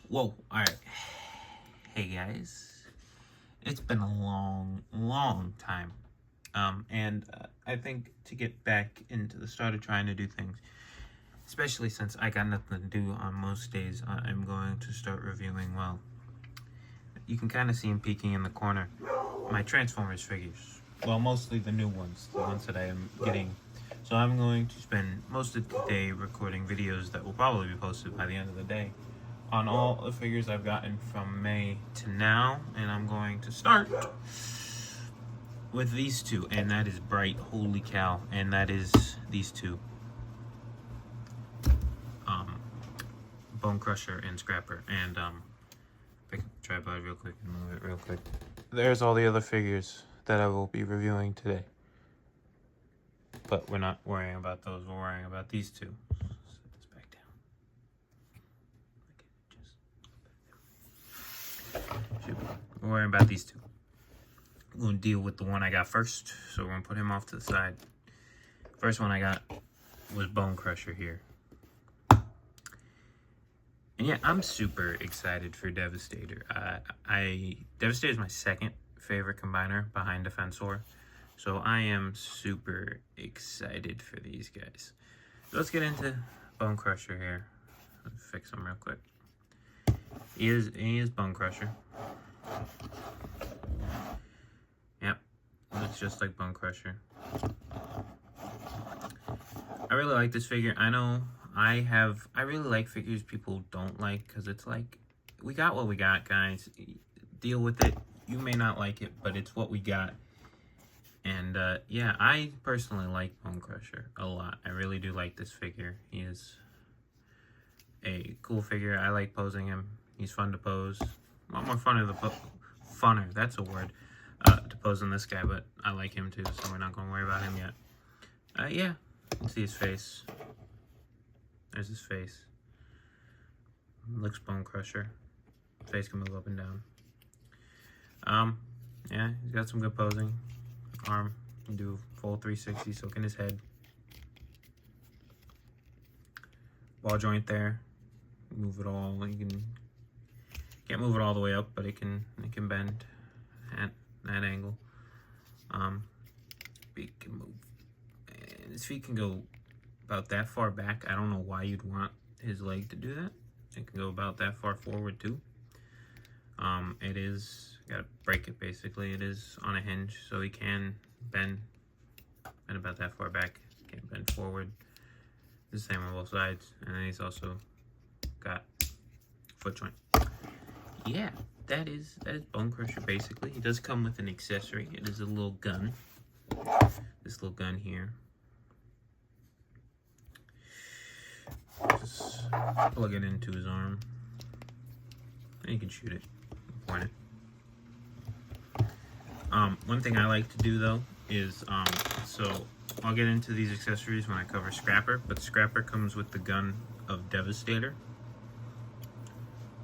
Whoa, alright. Hey guys. It's been a long time. I think to get back into the start of trying to do things, especially since I got nothing to do on most days, I'm going to start reviewing, well, you can kind of see him peeking in the corner, my Transformers figures. Well, mostly the new ones, the ones that I am getting. So I'm going to spend most of the day recording videos that will probably be posted by the end of the day on all the figures I've gotten from May to now, and I'm going to start with these two, and that is Bright, holy cow, and that is these two, Bonecrusher and Scrapper. And pick up the tripod real quick and move it real quick. There's all the other figures that I will be reviewing today, but we're not worrying about those. We're worrying about these two. Set this back down. We're worrying about these two. I'm going to deal with the one I got first, so we're going to put him off to the side. First one I got was Bonecrusher here. And yeah, I'm super excited for Devastator. Devastator is my second favorite combiner behind Defensor, so I am super excited for these guys. So let's get into Bonecrusher here. Let's fix him real quick. He is Bonecrusher. Yep, looks just like Bonecrusher. I really like this figure. I know I really like figures people don't like, because it's like, we got what we got, guys. Deal with it. You may not like it, but it's what we got. And yeah, I personally like Bonecrusher a lot. I really do like this figure. He is a cool figure. I like posing him. He's fun to pose. A lot more funner, that's a word, to pose on this guy, but I like him too, so we're not going to worry about him yet. Yeah, you can see his face. There's his face. Looks Bonecrusher. Face can move up and down. Yeah, he's got some good posing. Arm can do full 360, so can his head. Ball joint there. Move it all. You can't move it all the way up, but it can bend at that angle. Feet can move, and his feet can go about that far back. I don't know why you'd want his leg to do that. It can go about that far forward too. It is, gotta break it basically. It is on a hinge, so he can bend about that far back. Can't bend forward. It's the same on both sides. And then he's also got foot joint. Yeah, that is Bonecrusher basically. He does come with an accessory. It is a little gun. This little gun here. Just plug it into his arm, and you can shoot it, point it. One thing I like to do though is, so I'll get into these accessories when I cover Scrapper, but Scrapper comes with the gun of Devastator.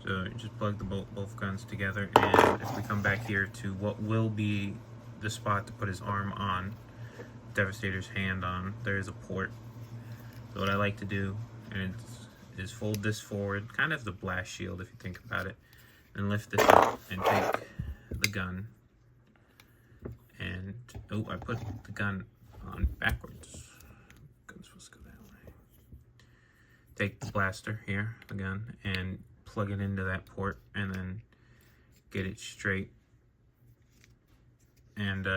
So you just plug both guns together, and if we come back here to what will be the spot to put his arm on, Devastator's hand on, there is a port. So what I like to do is fold this forward, kind of the blast shield if you think about it, and lift this up and take the gun. And oh, I put the gun on backwards. Gun's supposed to go that way. Take the blaster here, the gun, and plug it into that port, and then get it straight. And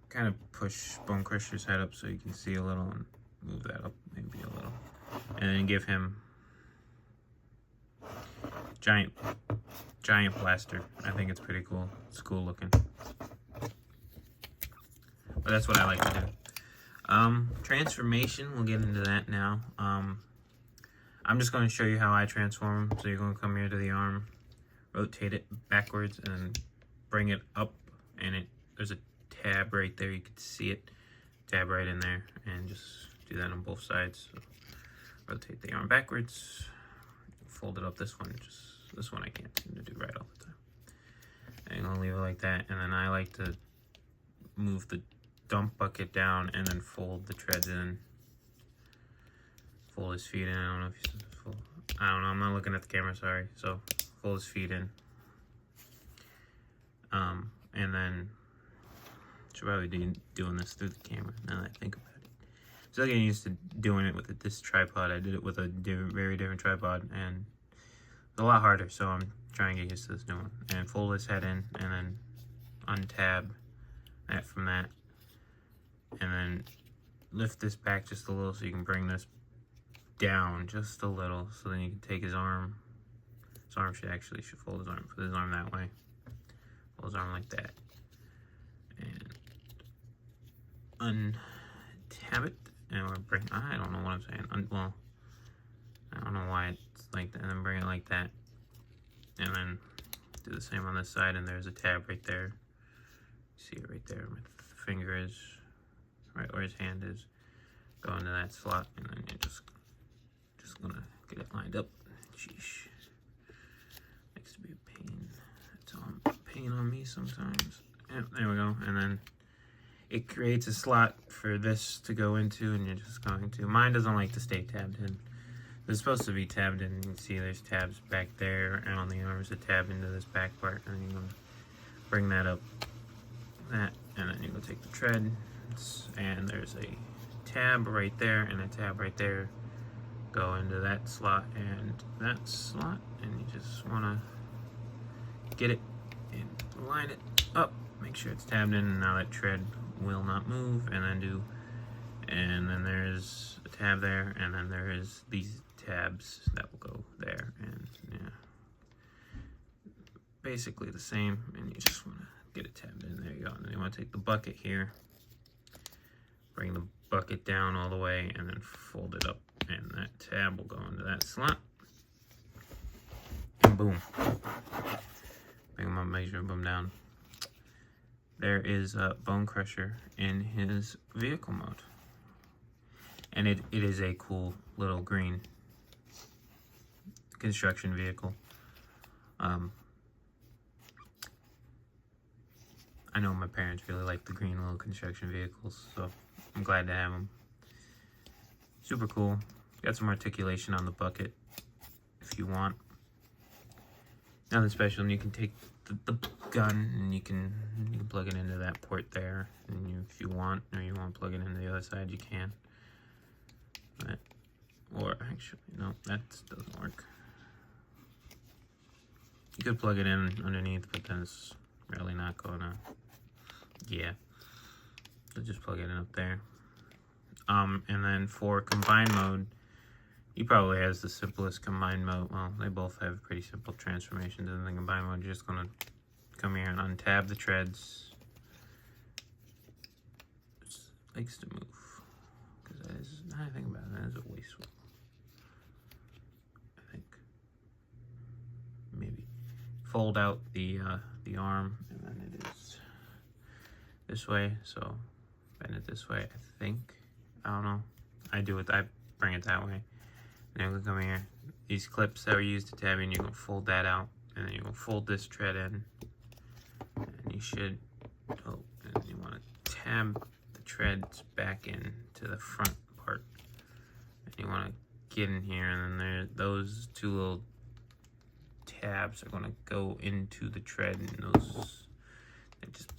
kind of push Bonecrusher's head up so you can see a little, and move that up maybe a little, and then give him giant blaster. I think it's pretty cool. It's cool looking, but that's what I like to do. Transformation, we'll get into that now. I'm just going to show you how I transform. So you're going to come here to the arm, rotate it backwards, and bring it up, and there's a tab right there. You can see it, tab right in there, and just do that on both sides. So rotate the arm backwards, fold it up. This one I can't seem to do right all the time. I'm gonna leave it like that, and then I like to move the dump bucket down and then fold the treads in. Fold his feet in. I don't know if you see the full. I don't know, I'm not looking at the camera, sorry. So fold his feet in. And then should probably be doing this through the camera now that I think about it. So getting used to doing it with this tripod. I did it with a very different tripod, and it's a lot harder, so I'm trying to get used to this new one. And fold his head in, and then untab that from that, and then lift this back just a little so you can bring this down just a little, so then you can take his arm. His arm should fold his arm, put his arm that way, fold his arm like that, and untab it, and we'll bring, I don't know what I'm saying, well, I don't know why it's like that, and then bring it like that, and then do the same on this side, and there's a tab right there. See it right there, where the finger is, right where his hand is. Go into that slot, and then you're just gonna get it lined up. Sheesh. Likes to be a pain. It's a pain on me sometimes. Yep, there we go. And then it creates a slot for this to go into, and you're just going to. Mine doesn't like to stay tabbed in. It's supposed to be tabbed in. You can see there's tabs back there, and on the arms, a tab into this back part, and you're gonna bring that up. That, and then you go take the tread, and there's a tab right there and a tab right there. Go into that slot and that slot, and you just want to get it and line it up. Make sure it's tabbed in, and now that tread will not move. And then there's a tab there, and then there is these tabs that will go there, and yeah, basically the same. And you just want to get it tabbed in. There you go. And then you want to take the bucket here, bring the bucket down all the way, and then fold it up, and that tab will go into that slot, and boom, bring them up, measure them down. There is a Bonecrusher in his vehicle mode, and it is a cool little green construction vehicle. I know my parents really like the green little construction vehicles, so I'm glad to have them. Super cool. Got some articulation on the bucket if you want. Nothing special, and you can take the gun and you can plug it into that port there, and if you want, or you want to plug it into the other side, you can. But, or actually, no, that doesn't work. You could plug it in underneath, but then it's really not gonna. Yeah, so just plug it in up there. And then for combined mode, he probably has the simplest combined mode. Well, they both have pretty simple transformations. In the combined mode, you're just gonna come here and untab the treads. It likes to move, because that is, now I think about it, that is a waste. I think maybe fold out the arm, and then it is this way, so bend it this way, I think. I don't know. I bring it that way. And then we come here. These clips that were used to tab in, you're going to fold that out, and then you're going to fold this tread in. And you should, and you want to tab the treads back in to the front part. And you want to get in here, and then those two little tabs are going to go into the tread, and those just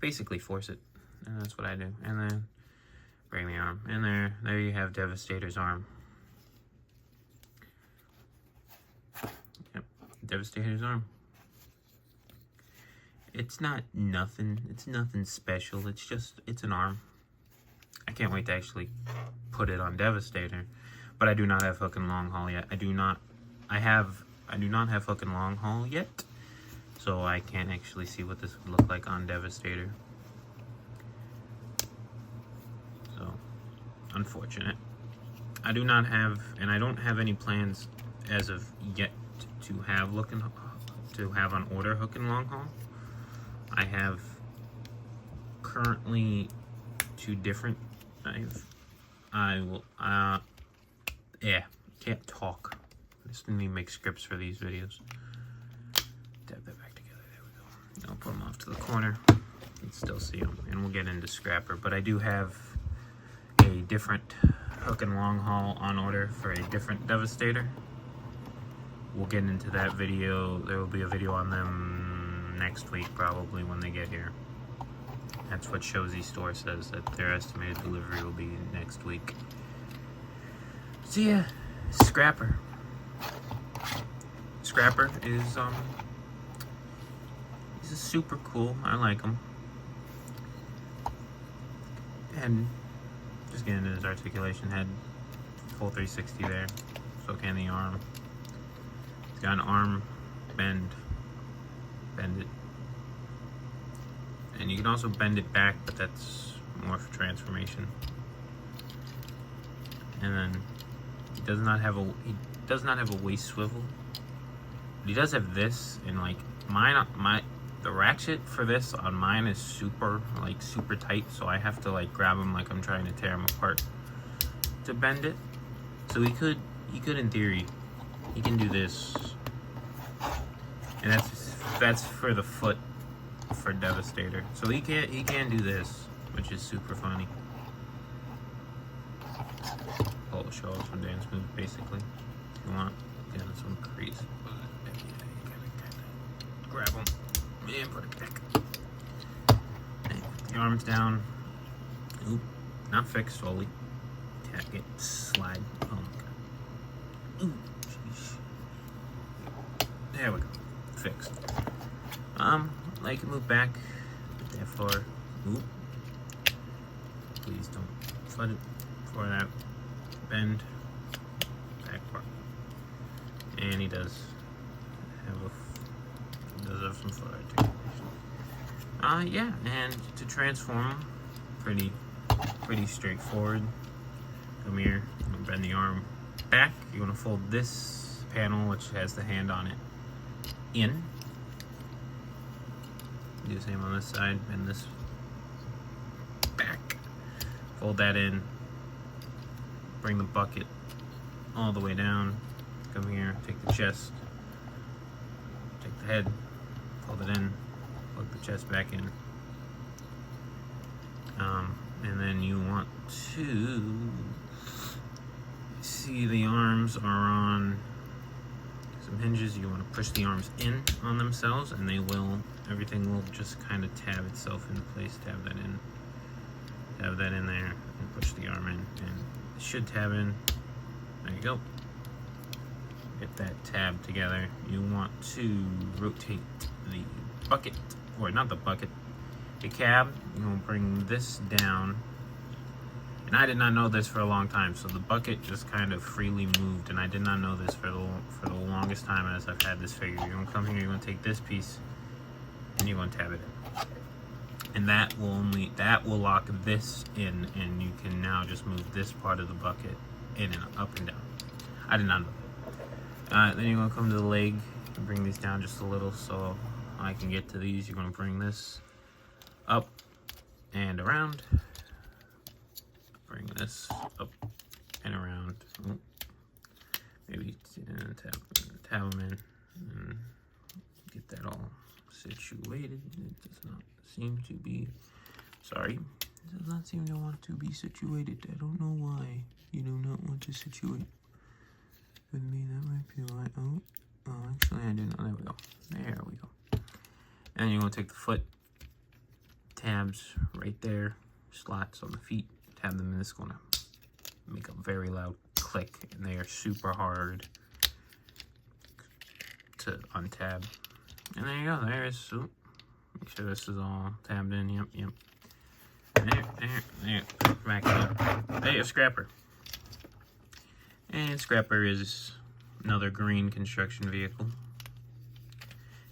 basically force it, and that's what I do. And then bring the arm, and there you have Devastator's arm. Yep, Devastator's arm. It's nothing special. It's an arm. I can't wait to actually put it on Devastator, but I do not have hook and long haul yet. I do not have hook and long haul yet, so I can't actually see what this would look like on Devastator. So, unfortunate. I do not have, and I don't have any plans as of yet to have on order hook and long haul. I have currently two different. Can't talk. I just need to make scripts for these videos. Tap that back together. There we go. I'll put them off to the corner. You can still see them, and we'll get into Scrapper. But I do have a different hook and long haul on order for a different Devastator. we'll get into that video. There will be a video on them next week, probably, when they get here. That's what Shozy's store says, that their estimated delivery will be next week. So yeah, Scrapper. Scrapper is, he's a super cool. I like him. And just getting into his articulation, head full 360 there. So can the arm. He's got an arm bend it. And you can also bend it back, but that's more for transformation. And then he does not have a waist swivel. But he does have this, and like the ratchet for this on mine is super tight, so I have to like grab him like I'm trying to tear him apart to bend it. So he could in theory, he can do this. And that's for the foot for Devastator. So he can do this, which is super funny. Oh, show off some dance moves basically. If you want, get some crease. Grab him and put it back. And put the arms down. Oop, not fixed fully. Tap it, slide. Oh my god. Ooh, jeez. There we go. Fixed. I can move back. Put that forward. Oop. Please don't flood it for that bend. Back part. And he does have some foot articulation. Yeah, and to transform him, pretty straightforward. Come here, bend the arm back. You're gonna fold this panel, which has the hand on it, in. Do the same on this side, bend this back. Fold that in. Bring the bucket all the way down. Come here, take the chest, take the head, fold it in, plug the chest back in. And then you want to see the arms are on some hinges. You want to push the arms in on themselves, and everything will just kind of tab itself into place. Tab that in there, and push the arm in, and it should tab in. There you go. Get that tab together. You want to rotate the bucket, or not the bucket, the cab. You want to bring this down. And I did not know this for a long time, so the bucket just kind of freely moved, and I did not know this for the longest time as I've had this figure. You're going to come here, you're going to take this piece, and you're going to tab it in. And that will lock this in, and you can now just move this part of the bucket in and up and down. I did not know that. Then you're going to come to the leg and bring these down just a little so I can get to these. You're going to bring this up and around. Bring this up and around. Oh, maybe tab them in and get that all situated. It does not seem to be. Sorry, it does not seem to want to be situated. I don't know why you do not want to situate with me. That might be why. Oh, actually, I do not. There we go. There we go. And you're gonna take the foot tabs right there, slots on the feet. Tab them in. It's gonna make a very loud click, and they are super hard to untab. And there you go. There's. Oh, make sure this is all tabbed in. Yep. There. Back up. There's Scrapper. And Scrapper is another green construction vehicle.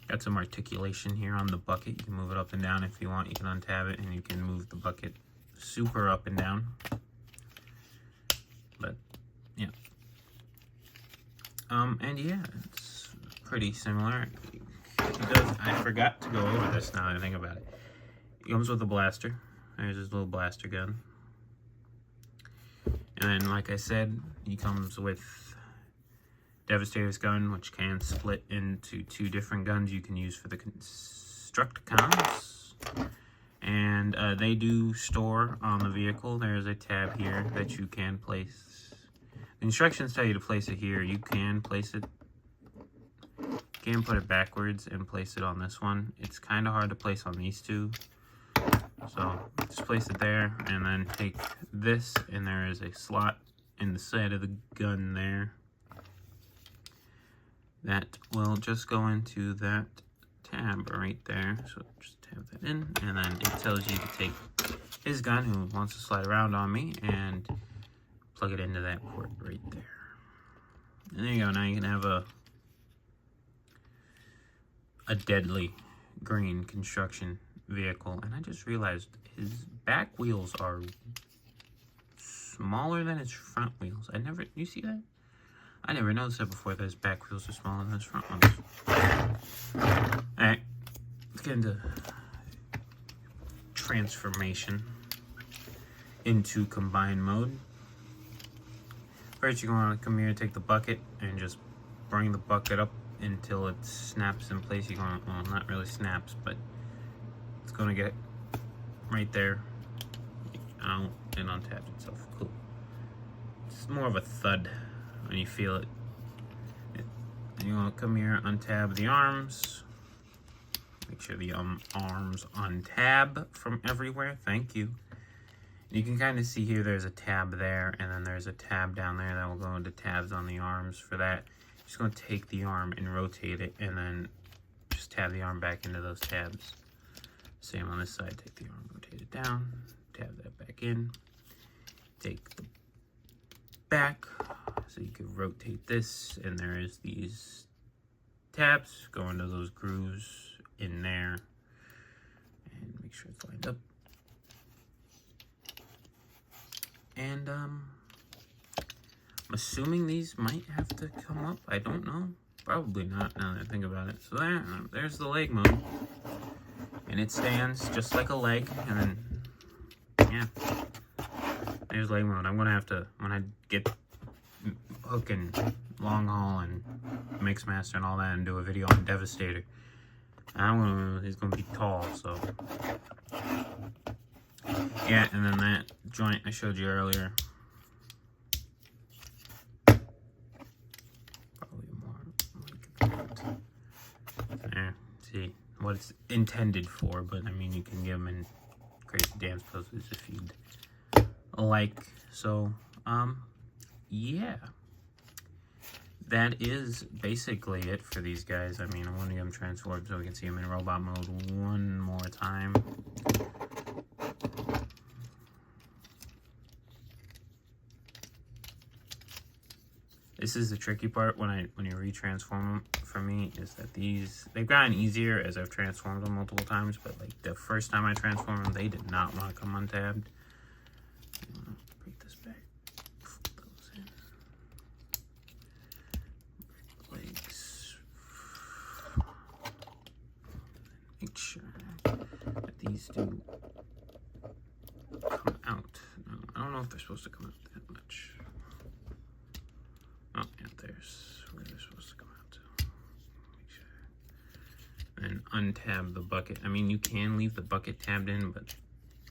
Got some articulation here on the bucket. You can move it up and down if you want. You can untab it, and you can move the bucket super up and down. But yeah. And yeah, it's pretty similar. I forgot to go over this now that I think about it. It comes with a blaster. There's his little blaster gun. And then, like I said, he comes with Devastator's gun, which can split into two different guns you can use for the Constructicons. And they do store on the vehicle. There's a tab here that you can place. The instructions tell you to place it here. You can place it You can put it backwards and place it on this one. It's kind of hard to place on these two. So just place it there, and then take this, and there is a slot in the side of the gun there. That will just go into that tab right there. So just tab that in, and then it tells you to take his gun, who wants to slide around on me, and plug it into that port right there. And there you go. Now you can have a deadly green construction vehicle. And I just realized his back wheels are smaller than his front wheels. You see that? I never noticed that before, that his back wheels are smaller than his front ones. Alright, let's get into transformation into combined mode. First, you're going to come here and take the bucket and just bring the bucket up until it snaps in place. You're going to, well, not really snaps, but it's going to get right there out and untapped itself. Cool. It's more of a thud when you feel it. And you want to come here, untab the arms. Make sure the arms untab from everywhere. Thank you. You can kind of see here there's a tab there, and then there's a tab down there that will go into tabs on the arms. For that, you're just going to take the arm and rotate it, and then just tab the arm back into those tabs. Same on this side. Take the arm, rotate it down, tab that back in. Take the back, so you can rotate this, and there is these tabs. Go into those grooves in there, and make sure it's lined up. And I'm assuming these might have to come up. I don't know. Probably not, now that I think about it. So there's the leg mode. And it stands just like a leg. And then, yeah. There's leg mode. I'm going to have to, when I get Hook and Long Haul and Mixmaster and all that, and do a video on Devastator. He's going to be tall, so... Yeah, and then that joint I showed you earlier. Probably more like that. There, see what it's intended for, but I mean, you can give them in crazy dance poses if you'd like. So, yeah. That is basically it for these guys. I mean, I want to get them transformed so we can see them in robot mode one more time. This is the tricky part when you retransform them for me, is that they've gotten easier as I've transformed them multiple times, but like the first time I transformed them, they did not want to come untabbed. Break this back, fold those in. Legs. Make sure that these do come out. No, I don't know if they're supposed to come out that much. Oh, yeah, there's where they're supposed to come out to. Make sure. And untab the bucket. I mean, you can leave the bucket tabbed in, but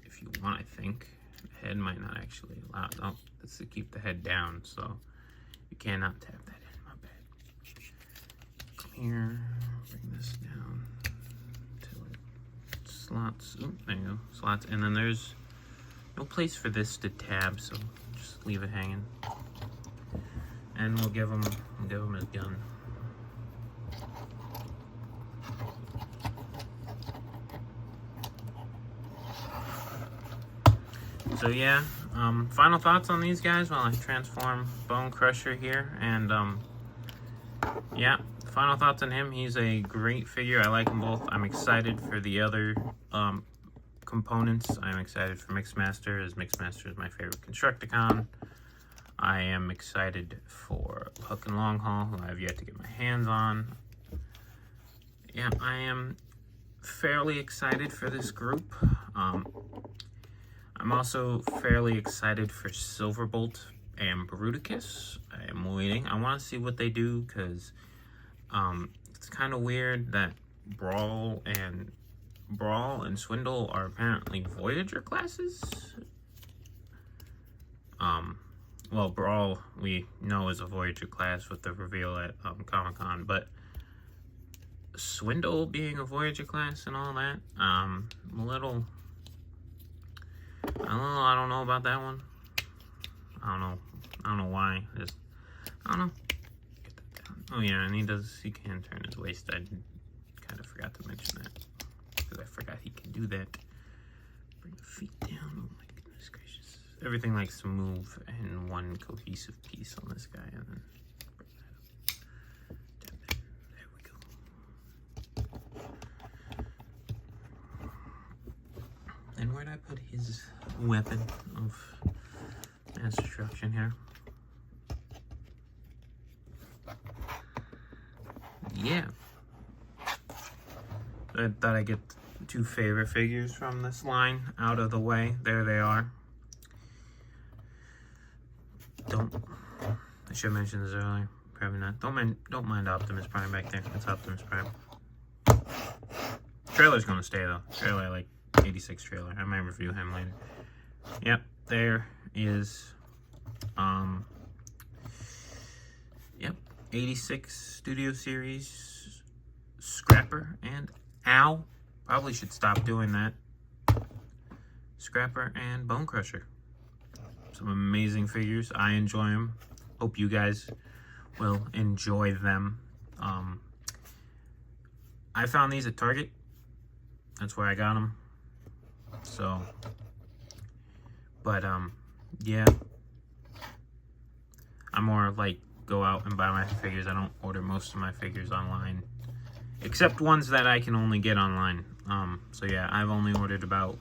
if you want, I think, the head might not actually allow it. Oh, that's to keep the head down, so you cannot tab that in. My bad. Come here, bring this down until it slots. Oh, there you go, slots. And then there's no place for this to tab, so just leave it hanging. And we'll give him his gun. So yeah, final thoughts on these guys while I transform Bonecrusher here. And yeah, final thoughts on him. He's a great figure. I like them both. I'm excited for the other components. I'm excited for Mixmaster, as Mixmaster is my favorite Constructicon. I am excited for Hook and Long Haul, who I have yet to get my hands on. Yeah, I am fairly excited for this group. I'm also fairly excited for Silverbolt and Bruticus. I am waiting. I want to see what they do, because it's kind of weird that Brawl and Swindle are apparently Voyager classes. Well, Brawl, we know, is a Voyager class with the reveal at Comic-Con, but Swindle being a Voyager class and all that. A little, I don't know about that one. I don't know why. I don't know. Get that down. Oh yeah, and he can turn his waist. I kind of forgot to mention that because I forgot he can do that. Bring the feet down. Oh my goodness gracious! Everything likes to move in one cohesive piece on this guy, and then bring that up. There we go. And where'd I put his weapon of mass destruction here? Yeah. I thought I'd get two favorite figures from this line out of the way. There they are. I should have mentioned this earlier. Probably not. Don't mind Optimus Prime back there. That's Optimus Prime. Trailer's gonna stay though. Trailer, like 86 trailer. I might review him later. Yep, there is 86 Studio Series Scrapper and Ow. Probably should stop doing that. Scrapper and Bonecrusher. Some amazing figures. I enjoy them. Hope you guys will enjoy them. I found these at Target. That's where I got them. So, but yeah. I'm more like go out and buy my figures. I don't order most of my figures online, except ones that I can only get online. So yeah, I've only ordered about,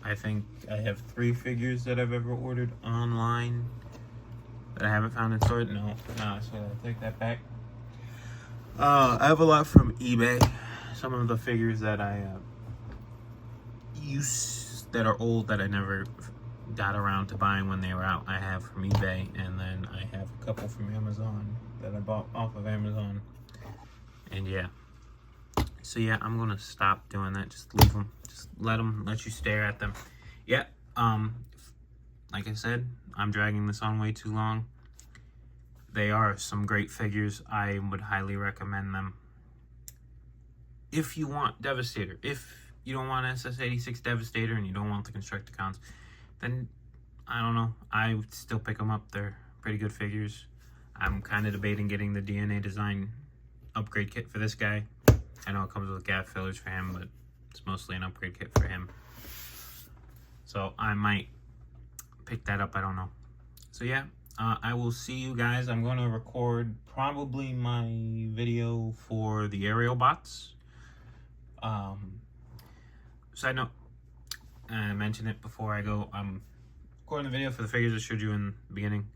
I think I have 3 figures that I've ever ordered online that I haven't found in store. No, so I take that back. I have a lot from eBay. Some of the figures that I use that are old that I never got around to buying when they were out, I have from eBay, and then I have a couple from Amazon that I bought off of Amazon. And yeah, so yeah, I'm gonna stop doing that. Just leave them. Just let you stare at them. Yeah. Like I said, I'm dragging this on way too long. They are some great figures. I would highly recommend them. If you want Devastator, if you don't want SS86 Devastator and you don't want the Constructicons, then I don't know. I would still pick them up. They're pretty good figures. I'm kind of debating getting the DNA design upgrade kit for this guy. I know it comes with gap fillers for him, but it's mostly an upgrade kit for him. So I might pick that up. I don't know. So yeah, I will see you guys. I'm going to record probably my video for the aerial bots. Side note, I mentioned it before I go. I'm recording the video for the figures I showed you in the beginning.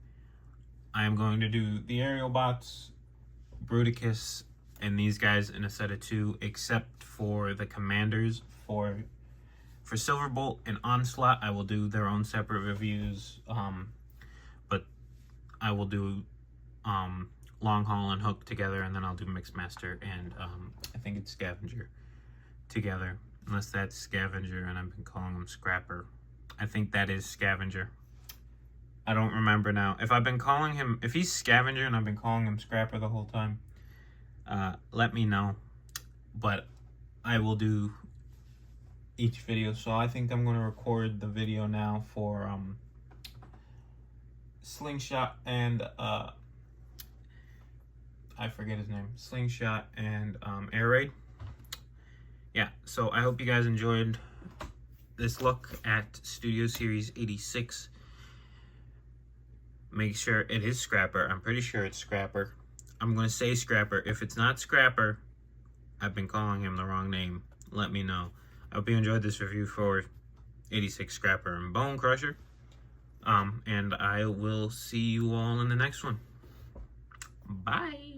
I am going to do the aerial bots, Bruticus, and these guys in a set of 2, except for the commanders. For Silverbolt and Onslaught, I will do their own separate reviews. But I will do Long Haul and Hook together, and then I'll do Mixmaster and I think it's Scavenger together. Unless that's Scavenger and I've been calling him Scrapper. I think that is Scavenger. I don't remember now. If I've been calling him, if he's Scavenger and I've been calling him Scrapper the whole time, let me know. But I will do each video. So I think I'm going to record the video now for Slingshot and I forget his name. Slingshot and Air Raid. Yeah, so I hope you guys enjoyed this look at Studio Series 86. Make sure it is Scrapper. I'm pretty sure it's Scrapper. I'm going to say Scrapper. If it's not Scrapper, I've been calling him the wrong name. Let me know. I hope you enjoyed this review for 86 Scrapper and Bonecrusher. And I will see you all in the next one. Bye.